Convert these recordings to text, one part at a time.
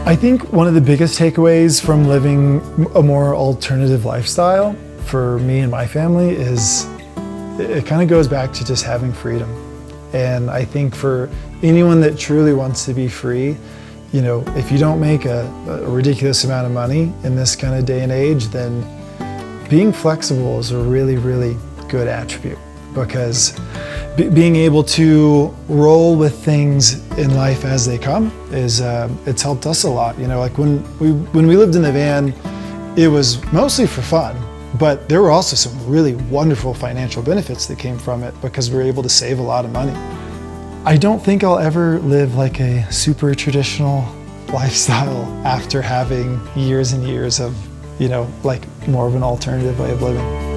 I think one of the biggest takeaways from living a more alternative lifestyle for me and my family is it kind of goes back to just having freedom. And I think for anyone that truly wants to be free, you know, if you don't make a ridiculous amount of money in this kind of day and age, then being flexible is a really, really good attribute, because being able to roll with things in life as they come is it's helped us a lot. You know, like when we lived in the van, it was mostly for fun, but there were also some really wonderful financial benefits that came from it because we were able to save a lot of money. I don't think I'll ever live like a super traditional lifestyle after having years and years of, you know, like more of an alternative way of living.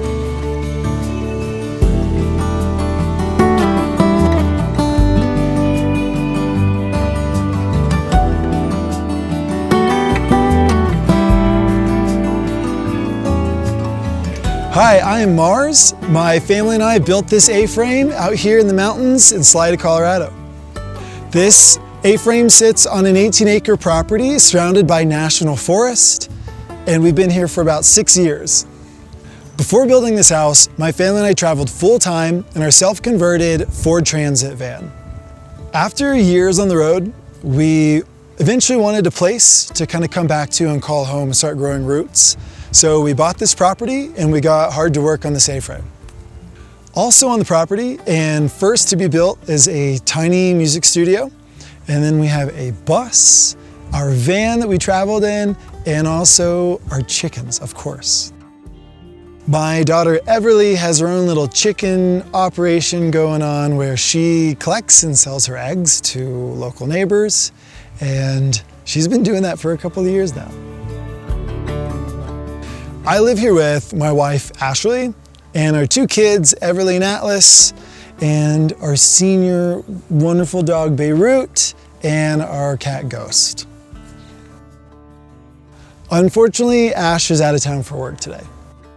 Hi, I am Mars. My family and I built this A-frame out here in the mountains in Salida, Colorado. This A-frame sits on an 18-acre property surrounded by national forest, and we've been here for about 6 years. Before building this house, my family and I traveled full-time in our self-converted Ford Transit van. After years on the road, we eventually wanted a place to kind of come back to and call home and start growing roots. So we bought this property and we got hard to work on this A-frame. Also on the property and first to be built is a tiny music studio. And then we have a bus, our van that we traveled in, and also our chickens, of course. My daughter Everly has her own little chicken operation going on where she collects and sells her eggs to local neighbors. And she's been doing that for a couple of years now. I live here with my wife, Ashley, and our two kids, Everly and Atlas, and our senior wonderful dog, Beirut, and our cat, Ghost. Unfortunately, Ash is out of town for work today.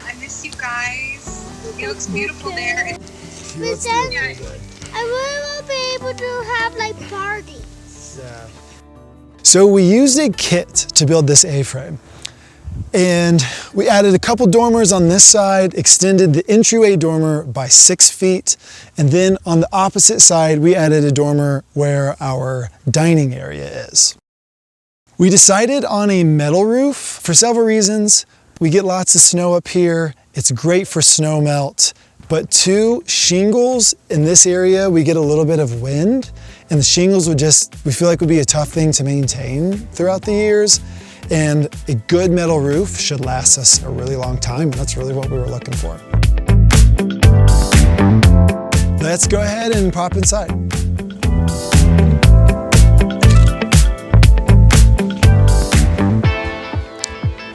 I miss you guys. It looks beautiful there. But then, I really will be able to have like parties. yeah. So we used a kit to build this A-frame. And we added a couple dormers on this side, extended the entryway dormer by 6 feet. And then on the opposite side, we added a dormer where our dining area is. We decided on a metal roof for several reasons. We get lots of snow up here. It's great for snow melt. But two, shingles in this area, we get a little bit of wind. And the shingles we feel like would be a tough thing to maintain throughout the years. And a good metal roof should last us a really long time, and that's really what we were looking for. Let's go ahead and pop inside.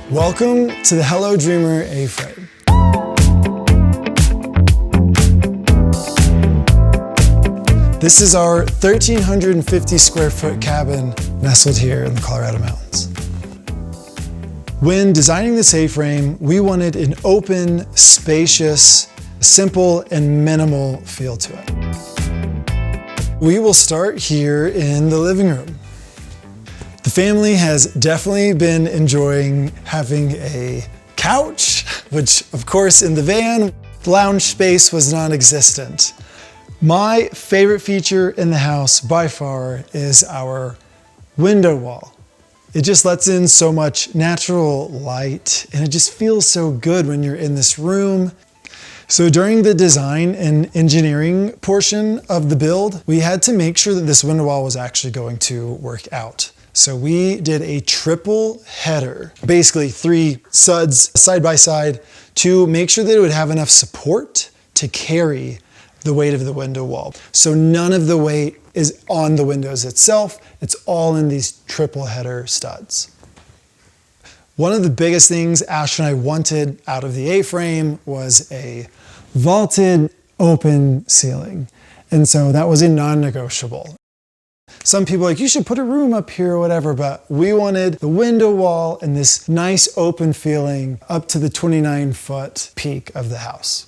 Welcome to the Hello Dreamer A-frame. This is our 1,350 square foot cabin nestled here in the Colorado Mountains. When designing this A-frame, we wanted an open, spacious, simple, and minimal feel to it. We will start here in the living room. The family has definitely been enjoying having a couch, which of course in the van, lounge space was non-existent. My favorite feature in the house by far is our window wall. It just lets in so much natural light, and it just feels so good when you're in this room. So during the design and engineering portion of the build, we had to make sure that this window wall was actually going to work out. So we did a triple header, basically 3 studs side by side, to make sure that it would have enough support to carry the weight of the window wall. So none of the weight is on the windows itself, it's all in these triple header studs. One of the biggest things Ash and I wanted out of the A-frame was a vaulted open ceiling. And so that was a non-negotiable. Some people are like, you should put a room up here or whatever, but we wanted the window wall and this nice open feeling up to the 29-foot peak of the house.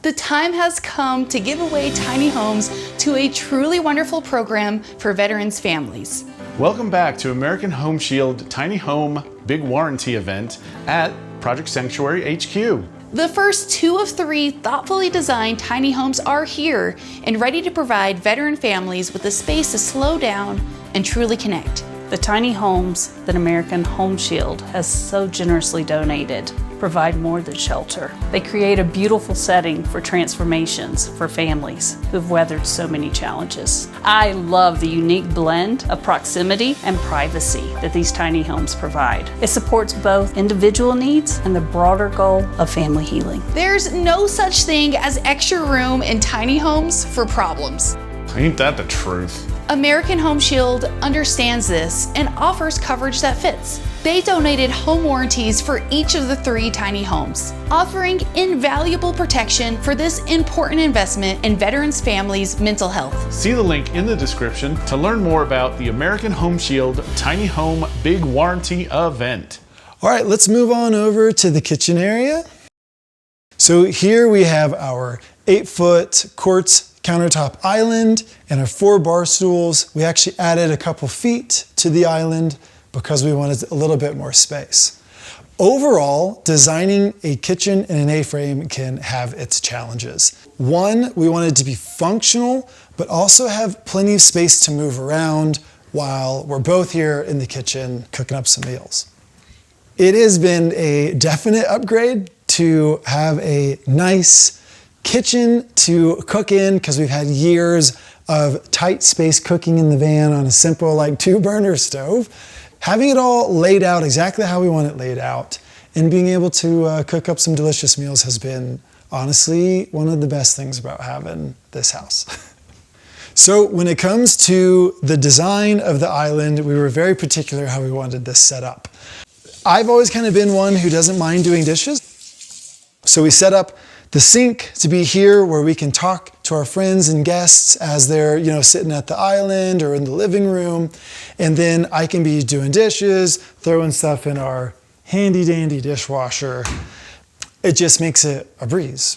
The time has come to give away tiny homes to a truly wonderful program for veterans' families. Welcome back to American Home Shield Tiny Home Big Warranty event at Project Sanctuary HQ. The first 2 of 3 thoughtfully designed tiny homes are here and ready to provide veteran families with the space to slow down and truly connect. The tiny homes that American Home Shield has so generously donated provide more than shelter. They create a beautiful setting for transformations for families who've weathered so many challenges. I love the unique blend of proximity and privacy that these tiny homes provide. It supports both individual needs and the broader goal of family healing. There's no such thing as extra room in tiny homes for problems. Ain't that the truth? American Home Shield understands this and offers coverage that fits. They donated home warranties for each of the 3 tiny homes, offering invaluable protection for this important investment in veterans' families' mental health. See the link in the description to learn more about the American Home Shield Tiny Home Big Warranty event. All right, let's move on over to the kitchen area. So here we have our 8-foot quartz countertop island and our 4 bar stools. We actually added a couple feet to the island because we wanted a little bit more space. Overall, designing a kitchen in an A-frame can have its challenges. One, we wanted to be functional, but also have plenty of space to move around while we're both here in the kitchen cooking up some meals. It has been a definite upgrade to have a nice kitchen to cook in because we've had years of tight space cooking in the van on a simple like 2-burner stove. Having it all laid out exactly how we want it laid out and being able to cook up some delicious meals has been honestly one of the best things about having this house. So when it comes to the design of the island, we were very particular how we wanted this set up. I've always kind of been one who doesn't mind doing dishes. So we set up the sink to be here where we can talk to our friends and guests as they're, sitting at the island or in the living room. And then I can be doing dishes, throwing stuff in our handy dandy dishwasher. It just makes it a breeze.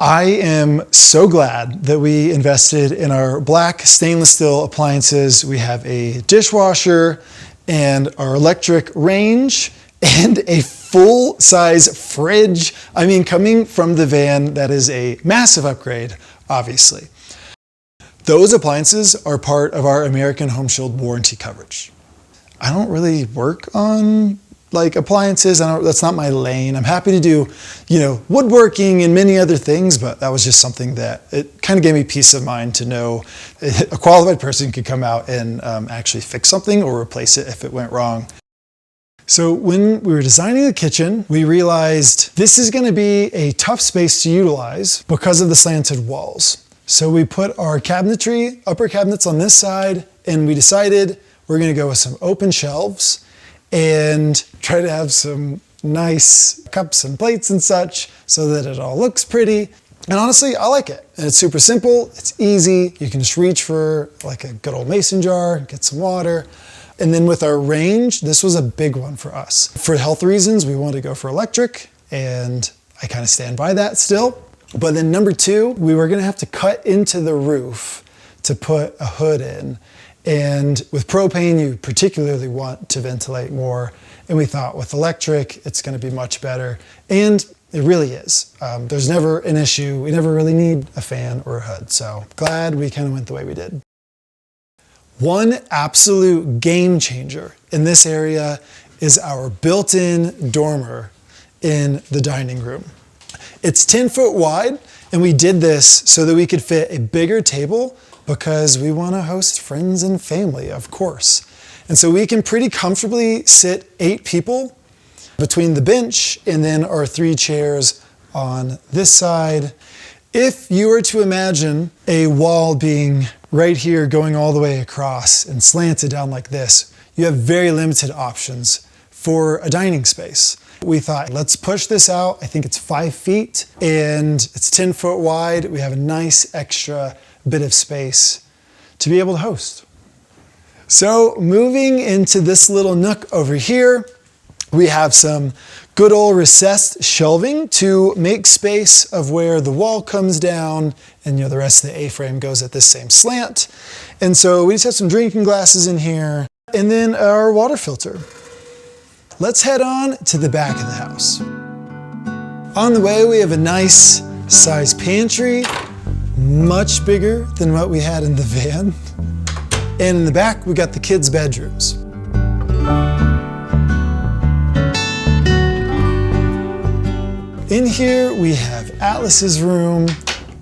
I am so glad that we invested in our black stainless steel appliances. We have a dishwasher and our electric range and a full-size fridge. I mean, coming from the van, that is a massive upgrade, obviously. Those appliances are part of our American Home Shield warranty coverage. I don't really work on appliances. That's not my lane. I'm happy to do, woodworking and many other things, but that was just something that it kind of gave me peace of mind to know a qualified person could come out and actually fix something or replace it if it went wrong. So when we were designing the kitchen, we realized this is going to be a tough space to utilize because of the slanted walls. So we put our cabinetry, upper cabinets on this side, and we decided we're going to go with some open shelves and try to have some nice cups and plates and such so that it all looks pretty. And honestly, I like it. And it's super simple, it's easy. You can just reach for a good old mason jar, get some water. And then with our range, this was a big one for us. For health reasons, we wanted to go for electric, and I kind of stand by that still. But then number 2, we were gonna have to cut into the roof to put a hood in. And with propane, you particularly want to ventilate more. And we thought with electric, it's gonna be much better. And it really is. There's never an issue. We never really need a fan or a hood. So glad we kind of went the way we did. One absolute game changer in this area is our built-in dormer in the dining room. It's 10 foot wide, and we did this so that we could fit a bigger table because we want to host friends and family, of course. And so we can pretty comfortably sit 8 people between the bench and then our 3 chairs on this side. If you were to imagine a wall being right here going all the way across and slanted down like this, you have very limited options for a dining space. We thought, let's push this out. I think it's 5 feet and it's 10 foot wide. We have a nice extra bit of space to be able to host. So moving into this little nook over here, we have some good old recessed shelving to make space of where the wall comes down and the rest of the A-frame goes at this same slant. And so we just have some drinking glasses in here. and then our water filter. Let's head on to the back of the house. On the way, we have a nice size pantry, much bigger than what we had in the van. And in the back, we got the kids' bedrooms. In here, we have Atlas's room,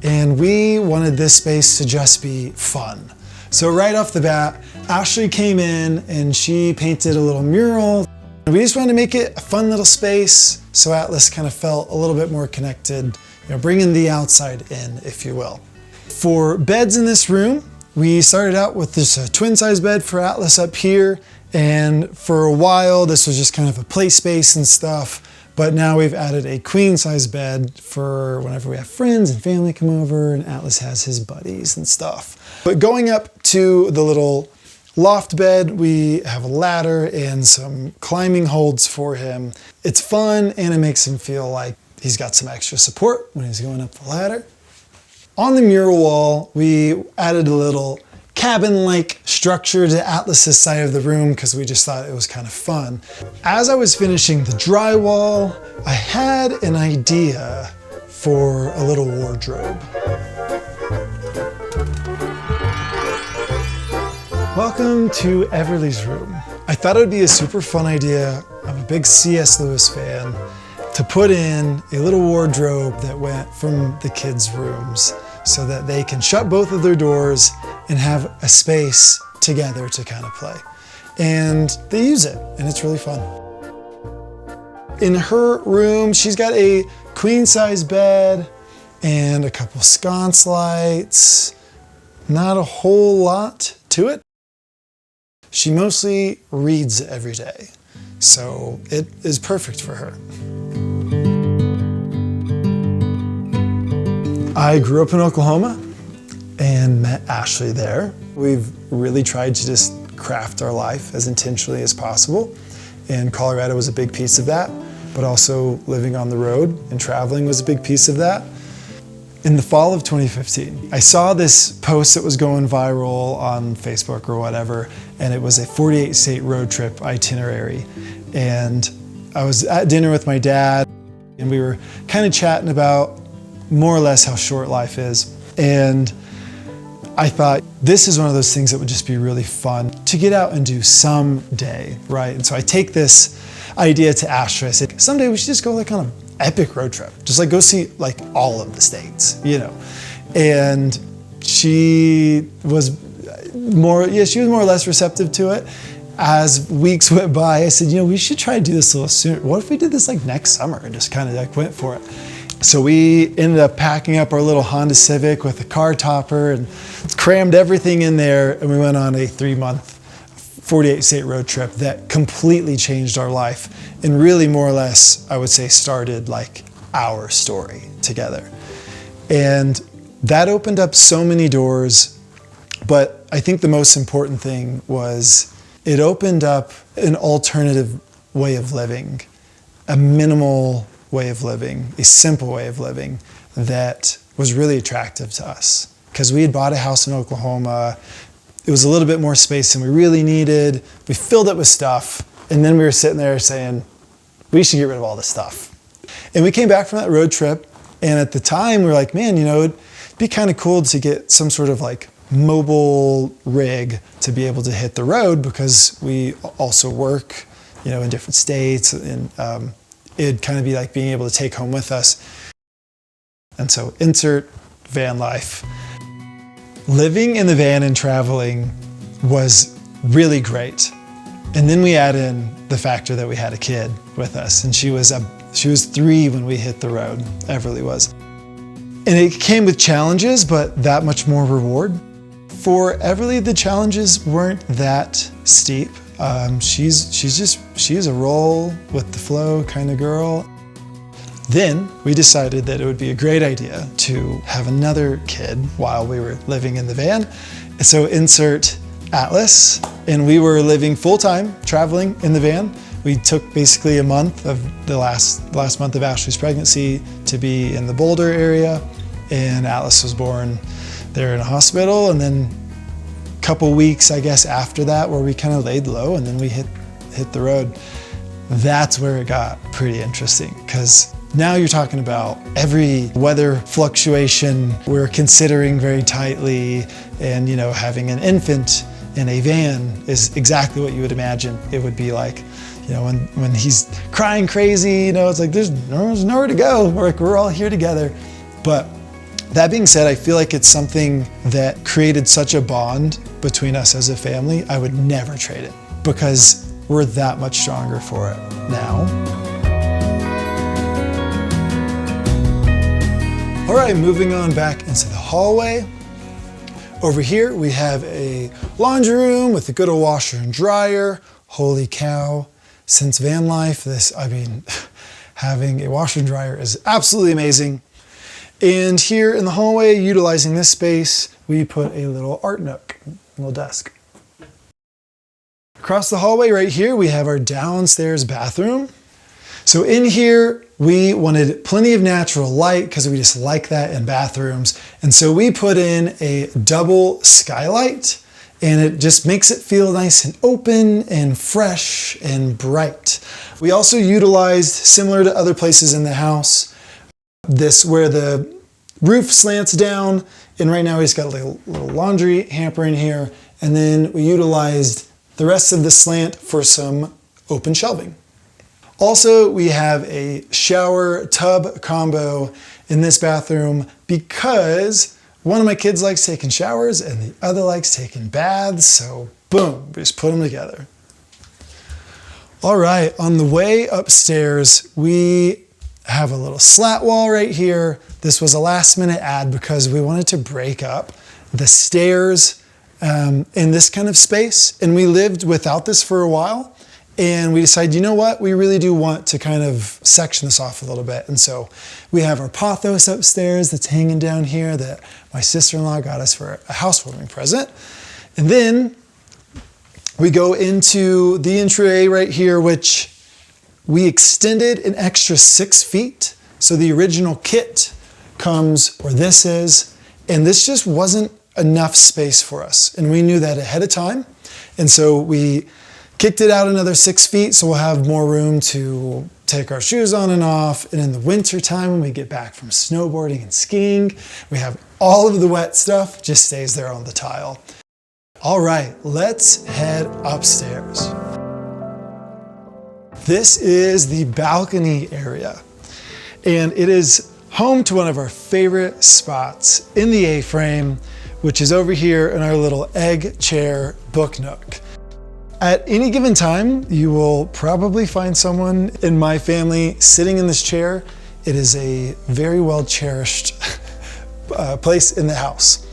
and we wanted this space to just be fun. So right off the bat, Ashley came in and she painted a little mural. We just wanted to make it a fun little space so Atlas kind of felt a little bit more connected, bringing the outside in, if you will. For beds in this room, we started out with this twin size bed for Atlas up here, and for a while this was just kind of a play space and stuff, but now we've added a queen size bed for whenever we have friends and family come over and Atlas has his buddies and stuff. But going up to the little loft bed, we have a ladder and some climbing holds for him. It's fun and it makes him feel like he's got some extra support when he's going up the ladder. On the mural wall, we added a little cabin-like structure to Atlas's side of the room because we just thought it was kind of fun. As I was finishing the drywall, I had an idea for a little wardrobe. Welcome to Everly's room. I thought it would be a super fun idea. I'm a big C.S. Lewis fan, to put in a little wardrobe that went from the kids' rooms so that they can shut both of their doors and have a space together to kind of play. And they use it, and it's really fun. In her room, she's got a queen-size bed and a couple sconce lights. Not a whole lot to it. She mostly reads every day, so it is perfect for her. I grew up in Oklahoma and met Ashley there. We've really tried to just craft our life as intentionally as possible, and Colorado was a big piece of that, but also living on the road and traveling was a big piece of that. In the fall of 2015, I saw this post that was going viral on Facebook or whatever, and it was a 48-state road trip itinerary. And I was at dinner with my dad, and we were kind of chatting about more or less how short life is. And I thought, this is one of those things that would just be really fun to get out and do someday, right? And so I take this idea to Ashley. I said, someday we should just go like on an epic road trip. Just like go see like all of the states, And she was more or less receptive to it. As weeks went by, I said, we should try to do this a little sooner. What if we did this like next summer and just kind of like went for it? So we ended up packing up our little Honda Civic with a car topper and crammed everything in there, and we went on a 3-month 48-state road trip that completely changed our life and really more or less, I would say, started like our story together. And that opened up so many doors, but I think the most important thing was it opened up an alternative way of living, a minimal way of living, a simple way of living that was really attractive to us. Because we had bought a house in Oklahoma, it was a little bit more space than we really needed, we filled it with stuff, and then we were sitting there saying, we should get rid of all this stuff. And we came back from that road trip, and at the time we were like, man, it'd be kind of cool to get some sort of like mobile rig to be able to hit the road, because we also work, in different states, and it'd kind of be like being able to take home with us. And so insert van life. Living in the van and traveling was really great. And then we add in the factor that we had a kid with us, and she was 3 when we hit the road, Everly was. And it came with challenges, but that much more reward. For Everly, the challenges weren't that steep. She's a roll with the flow kind of girl. Then we decided that it would be a great idea to have another kid while we were living in the van. So insert Atlas, and we were living full-time, traveling in the van. We took basically a month of the last month of Ashley's pregnancy to be in the Boulder area, and Atlas was born there in a hospital, and then couple weeks, I guess, after that, where we kind of laid low and then we hit the road. That's where it got pretty interesting, because now you're talking about every weather fluctuation we're considering very tightly, and having an infant in a van is exactly what you would imagine it would be like. When he's crying crazy, it's like there's nowhere to go. We're all here together. But that being said, I feel like it's something that created such a bond between us as a family. I would never trade it, because we're that much stronger for it now. All right, moving on back into the hallway. Over here, we have a laundry room with a good old washer and dryer. Holy cow. Since van life, having a washer and dryer is absolutely amazing. And here in the hallway, utilizing this space, we put a little art nook, a little desk. Across the hallway right here, we have our downstairs bathroom. So in here, we wanted plenty of natural light because we just like that in bathrooms. And so we put in a double skylight, and it just makes it feel nice and open and fresh and bright. We also utilized, similar to other places in the house, this where the roof slants down, and right now we just got a little laundry hamper in here, and then we utilized the rest of the slant for some open shelving. Also, we have a shower tub combo in this bathroom because one of my kids likes taking showers and the other likes taking baths, so boom, we just put them together. All right, on the way upstairs, we have a little slat wall right here. This was a last minute add because we wanted to break up the stairs in this kind of space, and we lived without this for a while. And we decided, you know what, we really do want to kind of section this off a little bit. And so we have our pothos upstairs that's hanging down here that my sister-in-law got us for a housewarming present. And then we go into the entryway right here, which we extended an extra 6 feet. So the original kit comes where this is, and this just wasn't enough space for us. And we knew that ahead of time. And so we kicked it out another 6 feet, so we'll have more room to take our shoes on and off. And in the winter time, when we get back from snowboarding and skiing, we have all of the wet stuff just stays there on the tile. All right, let's head upstairs. This is the balcony area, and it is home to one of our favorite spots in the A-frame, which is over here in our little egg chair book nook. At any given time, you will probably find someone in my family sitting in this chair. It is a very well cherished place in the house.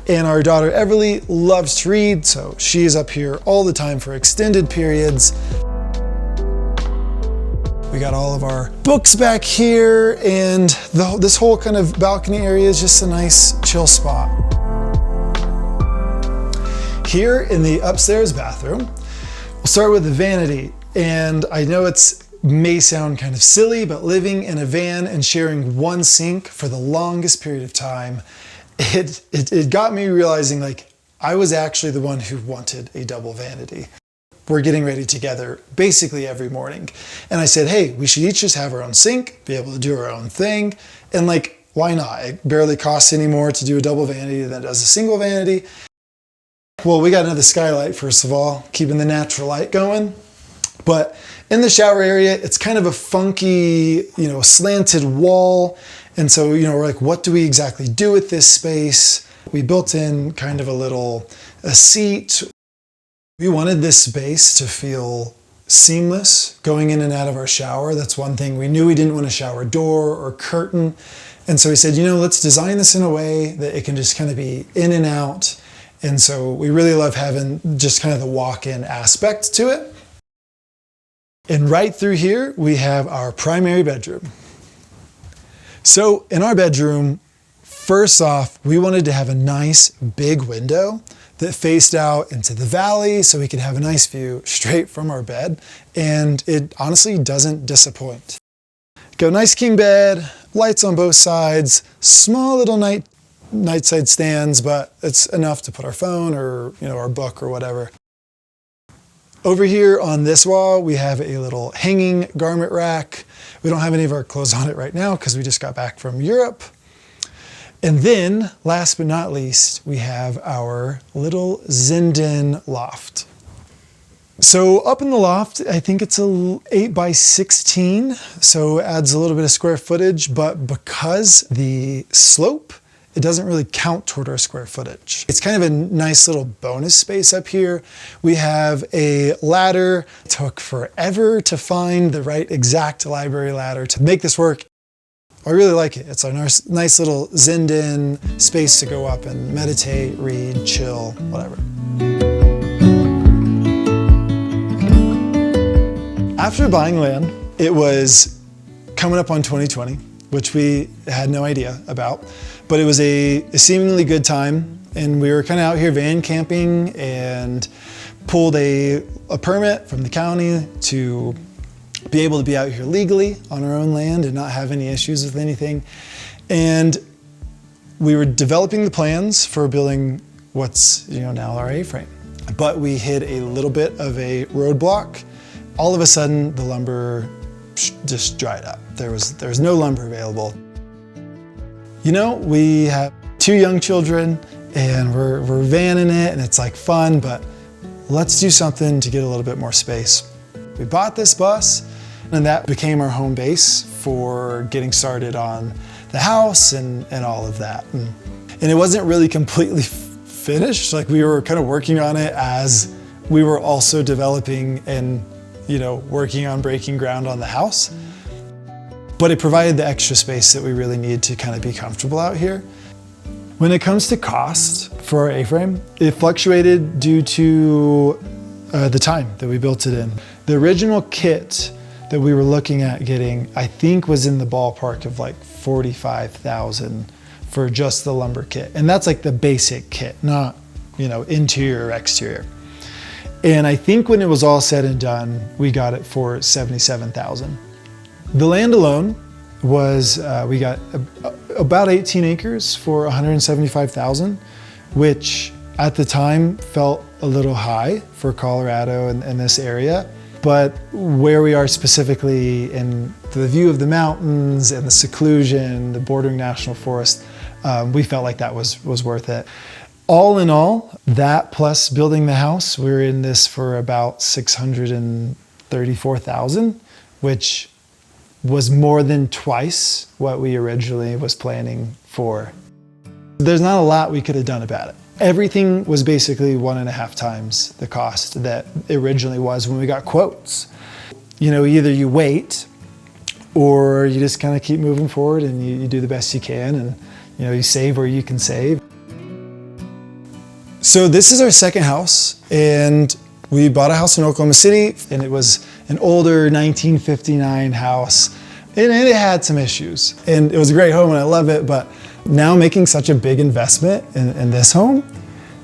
And our daughter Everly loves to read, so she is up here all the time for extended periods. We got all of our books back here, and this whole kind of balcony area is just a nice chill spot. Here in the upstairs bathroom, we'll start with the vanity, and I know it may sound kind of silly, but living in a van and sharing one sink for the longest period of time, it got me realizing like I was actually the one who wanted a double vanity. We're getting ready together basically every morning, and I said, hey, we should each just have our own sink, be able to do our own thing, and like, why not? It barely costs any more to do a double vanity than it does a single vanity. Well, we got another skylight, first of all, keeping the natural light going. But in the shower area, it's kind of a funky, slanted wall. And so, we're like, what do we exactly do with this space? We built in kind of a seat. We wanted this space to feel seamless going in and out of our shower. That's one thing. We knew we didn't want a shower door or curtain. And so we said, let's design this in a way that it can just kind of be in and out. And so we really love having just kind of the walk-in aspect to it. And right through here, we have our primary bedroom. So in our bedroom, first off, we wanted to have a nice big window that faced out into the valley so we could have a nice view straight from our bed. And it honestly doesn't disappoint. Got a nice king bed, lights on both sides, small little nightside stands, but it's enough to put our phone or, our book or whatever. Over here on this wall, we have a little hanging garment rack. We don't have any of our clothes on it right now because we just got back from Europe. And then, last but not least, we have our little Zindan loft. So up in the loft, I think it's a 8 by 16, so it adds a little bit of square footage, but because the slope, it doesn't really count toward our square footage. It's kind of a nice little bonus space up here. We have a ladder. It took forever to find the right exact library ladder to make this work. I really like it. It's a nice little Zindan space to go up and meditate, read, chill, whatever. After buying land, it was coming up on 2020, which we had no idea about, but it was a seemingly good time, and we were kind of out here van camping and pulled a permit from the county to be able to be out here legally on our own land and not have any issues with anything. And we were developing the plans for building what's now our A-frame. But we hit a little bit of a roadblock. All of a sudden, the lumber just dried up. There was no lumber available. We have 2 young children and we're vanning it and it's like fun, but let's do something to get a little bit more space. We bought this bus and that became our home base for getting started on the house and all of that. And it wasn't really completely finished. Like, we were kind of working on it as we were also developing and working on breaking ground on the house. But it provided the extra space that we really need to kind of be comfortable out here. When it comes to cost for our A-frame, it fluctuated due to the time that we built it in. The original kit that we were looking at getting, I think, was in the ballpark of like $45,000 for just the lumber kit. And that's like the basic kit, not, interior or exterior. And I think when it was all said and done, we got it for $77,000. The land alone was, we got about 18 acres for $175,000, which at the time felt a little high for Colorado and this area. But where we are specifically in the view of the mountains and the seclusion, the bordering national forest, we felt like that was worth it. All in all, that plus building the house, we were in this for about $634,000, which was more than twice what we originally was planning for. There's not a lot we could have done about it. Everything was basically 1.5 times the cost that it originally was when we got quotes. Either you wait or you just kind of keep moving forward and you do the best you can, and you save where you can save. So this is our second house, and we bought a house in Oklahoma City, and it was an older 1959 house, and it had some issues. And it was a great home and I love it, but now making such a big investment in this home,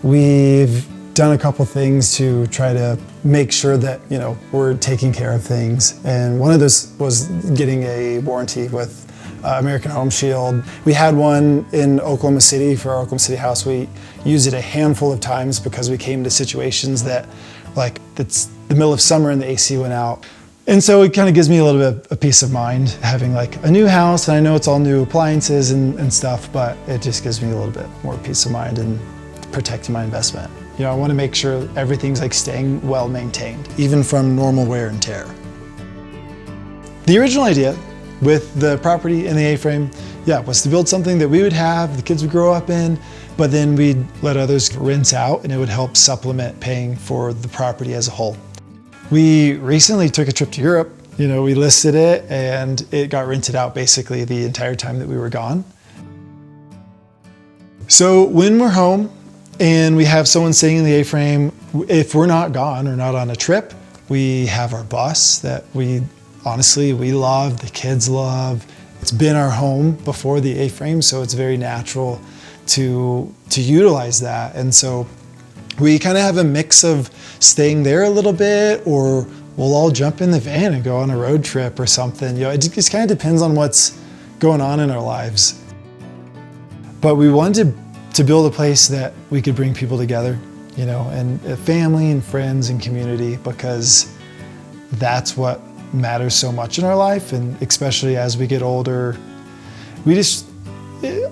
we've done a couple things to try to make sure that we're taking care of things. And one of those was getting a warranty with American Home Shield. We had one in Oklahoma City for our Oklahoma City house. We used it a handful of times because we came to situations that, like, it's the middle of summer and the AC went out. And so it kind of gives me a little bit of peace of mind having like a new house, and I know it's all new appliances and stuff, but it just gives me a little bit more peace of mind and protecting my investment. I want to make sure everything's like staying well maintained, even from normal wear and tear. The original idea with the property and the A-frame, was to build something that we would have, the kids would grow up in, but then we'd let others rinse out, and it would help supplement paying for the property as a whole. We recently took a trip to Europe. We listed it and it got rented out basically the entire time that we were gone. So when we're home and we have someone staying in the A-frame, if we're not gone or not on a trip, we have our bus that we love, the kids love. It's been our home before the A-frame, so it's very natural to utilize that. And so we kind of have a mix of staying there a little bit, or we'll all jump in the van and go on a road trip or something. It just kind of depends on what's going on in our lives. But we wanted to build a place that we could bring people together, you know, and family and friends and community, because that's what matters so much in our life. And especially as we get older,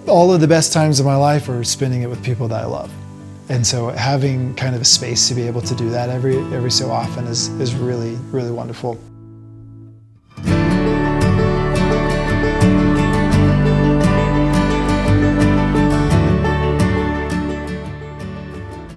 all of the best times of my life are spending it with people that I love. And so having kind of a space to be able to do that every so often is really, really wonderful.